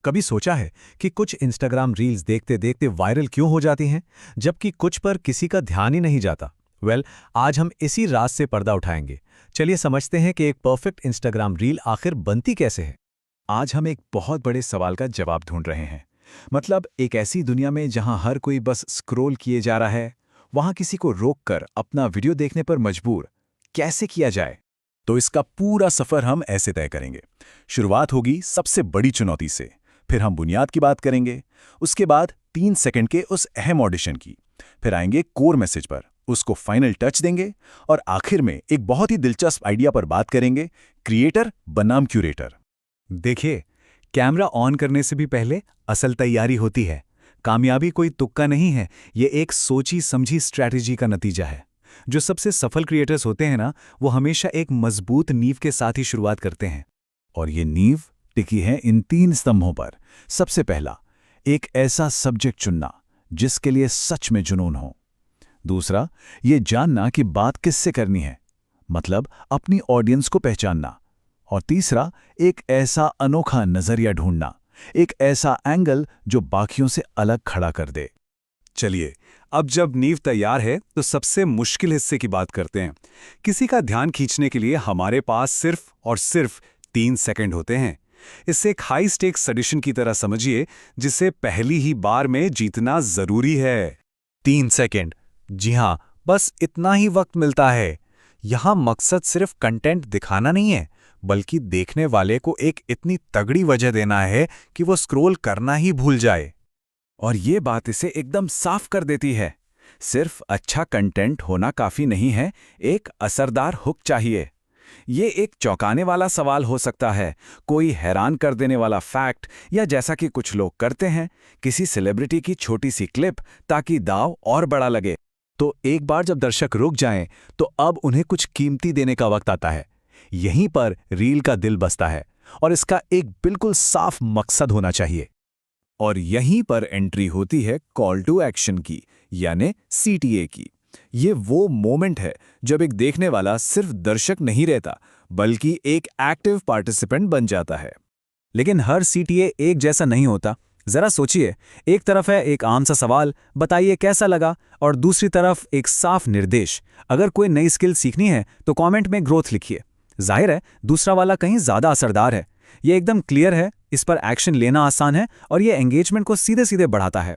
कभी सोचा है कि कुछ इंस्टाग्राम रील्स देखते देखते वायरल क्यों हो जाती हैं, जबकि कुछ पर किसी का ध्यान ही नहीं जाता। आज हम इसी राज से पर्दा उठाएंगे। चलिए समझते हैं कि एक परफेक्ट इंस्टाग्राम रील आखिर बनती कैसे है। आज हम एक बहुत बड़े सवाल का जवाब ढूंढ रहे हैं। मतलब एक ऐसी दुनिया में जहां हर कोई बस स्क्रॉल किए जा रहा है, वहां किसी को रोककर अपना वीडियो देखने पर मजबूर कैसे किया जाए। तो इसका पूरा सफर हम ऐसे तय करेंगे। शुरुआत होगी सबसे बड़ी चुनौती से, फिर हम बुनियाद की बात करेंगे, उसके बाद 3 सेकंड के उस अहम ऑडिशन की, फिर आएंगे कोर मैसेज पर, उसको फाइनल टच देंगे, और आखिर में एक बहुत ही दिलचस्प आइडिया पर बात करेंगे, क्रिएटर बनाम क्यूरेटर। देखिए, कैमरा ऑन करने से भी पहले असल तैयारी होती है। कामयाबी कोई तुक्का नहीं है, ये एक सोची समझी स्ट्रैटेजी का नतीजा है। जो सबसे सफल क्रिएटर्स होते हैं ना, वो हमेशा एक मजबूत नींव के साथ ही शुरुआत करते हैं। और ये नींव टिकी है इन 3 स्तंभों पर। सबसे पहला, एक ऐसा सब्जेक्ट चुनना जिसके लिए सच में जुनून हो। दूसरा, ये जानना कि बात किससे करनी है, मतलब अपनी ऑडियंस को पहचानना। और तीसरा, एक ऐसा अनोखा नजरिया ढूंढना, एक ऐसा एंगल जो बाकियों से अलग खड़ा कर दे। चलिए, अब जब नींव तैयार है तो सबसे मुश्किल हिस्से की बात करते हैं। किसी का ध्यान खींचने के लिए हमारे पास सिर्फ और सिर्फ 3 सेकंड होते हैं। इसे एक हाई स्टेक्स ऑडिशन की तरह समझिए, जिसे पहली ही बार में जीतना जरूरी है। 3 सेकंड, जी हां, बस इतना ही वक्त मिलता है। यहां मकसद सिर्फ कंटेंट दिखाना नहीं है, बल्कि देखने वाले को एक इतनी तगड़ी वजह देना है कि वो स्क्रॉल करना ही भूल जाए। और ये बात इसे एकदम साफ कर देती है। सिर्फ अच्छा कंटेंट होना काफी नहीं है, एक असरदार हुक चाहिए। ये एक चौंकाने वाला सवाल हो सकता है, कोई हैरान कर देने वाला फैक्ट, या जैसा कि कुछ लोग करते हैं, किसी सेलिब्रिटी की छोटी सी क्लिप, ताकि दांव और बड़ा लगे। तो एक बार जब दर्शक रुक जाएं, तो अब उन्हें कुछ कीमती देने का वक्त आता है। यहीं पर रील का दिल बसता है, और इसका एक बिल्कुल साफ मकसद होना चाहिए। और यहीं पर एंट्री होती है कॉल टू एक्शन की, यानी CTA की। ये वो मोमेंट है जब एक देखने वाला सिर्फ दर्शक नहीं रहता, बल्कि एक एक्टिव पार्टिसिपेंट बन जाता है। लेकिन हर CTA एक जैसा नहीं होता। जरा सोचिए, एक तरफ है एक आम सा सवाल, बताइए कैसा लगा, और दूसरी तरफ एक साफ निर्देश, अगर कोई नई स्किल सीखनी है तो कमेंट में ग्रोथ लिखिए। जाहिर है दूसरा वाला कहीं ज्यादा असरदार है। ये एकदम क्लियर है, इस पर एक्शन लेना आसान है, और ये एंगेजमेंट को सीधे सीधे बढ़ाता है।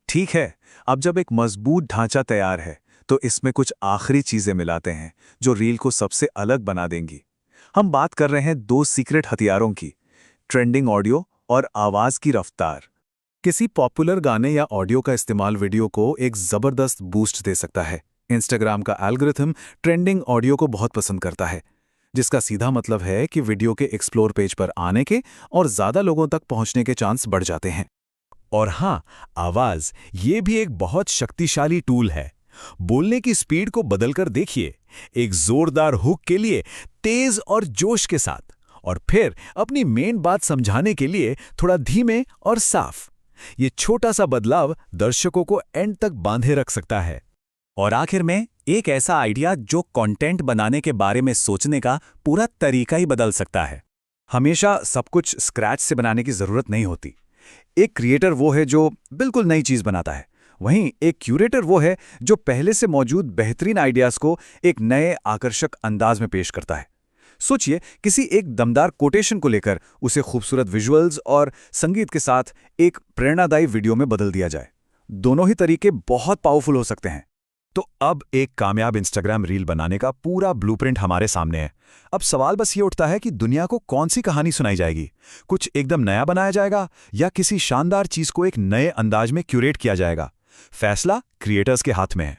ठीक है, अब जब एक मजबूत ढांचा तैयार है, तो इसमें कुछ आखिरी चीजें मिलाते हैं जो रील को सबसे अलग बना देंगी। हम बात कर रहे हैं 2 सीक्रेट हथियारों की, ट्रेंडिंग ऑडियो और आवाज की रफ्तार। किसी पॉपुलर गाने या ऑडियो का इस्तेमाल वीडियो को एक जबरदस्त बूस्ट दे सकता है। इंस्टाग्राम का एल्गोरिथम ट्रेंडिंग ऑडियो को बहुत पसंद करता है, जिसका सीधा मतलब है कि वीडियो के एक्सप्लोर पेज पर आने के और ज्यादा लोगों तक पहुंचने के चांस बढ़ जाते हैं। और हाँ, आवाज ये भी एक बहुत शक्तिशाली टूल है। बोलने की स्पीड को बदलकर देखिए, एक जोरदार हुक के लिए तेज और जोश के साथ, और फिर अपनी मेन बात समझाने के लिए थोड़ा धीमे और साफ। ये छोटा सा बदलाव दर्शकों को एंड तक बांधे रख सकता है। और आखिर में एक ऐसा आइडिया जो कंटेंट बनाने के बारे में सोचने का पूरा तरीका ही बदल सकता है। हमेशा सब कुछ स्क्रैच से बनाने की जरूरत नहीं होती। एक क्रिएटर वो है जो बिल्कुल नई चीज बनाता है, वहीं एक क्यूरेटर वो है जो पहले से मौजूद बेहतरीन आइडियाज को एक नए आकर्षक अंदाज में पेश करता है। सोचिए, किसी एक दमदार कोटेशन को लेकर उसे खूबसूरत विजुअल्स और संगीत के साथ एक प्रेरणादायी वीडियो में बदल दिया जाए। दोनों ही तरीके बहुत पावरफुल हो सकते हैं। तो अब एक कामयाब इंस्टाग्राम रील बनाने का पूरा ब्लूप्रिंट हमारे सामने है। अब सवाल बस ये उठता है कि दुनिया को कौन सी कहानी सुनाई जाएगी। कुछ एकदम नया बनाया जाएगा, या किसी शानदार चीज को एक नए अंदाज में क्यूरेट किया जाएगा। फैसला क्रिएटर्स के हाथ में है।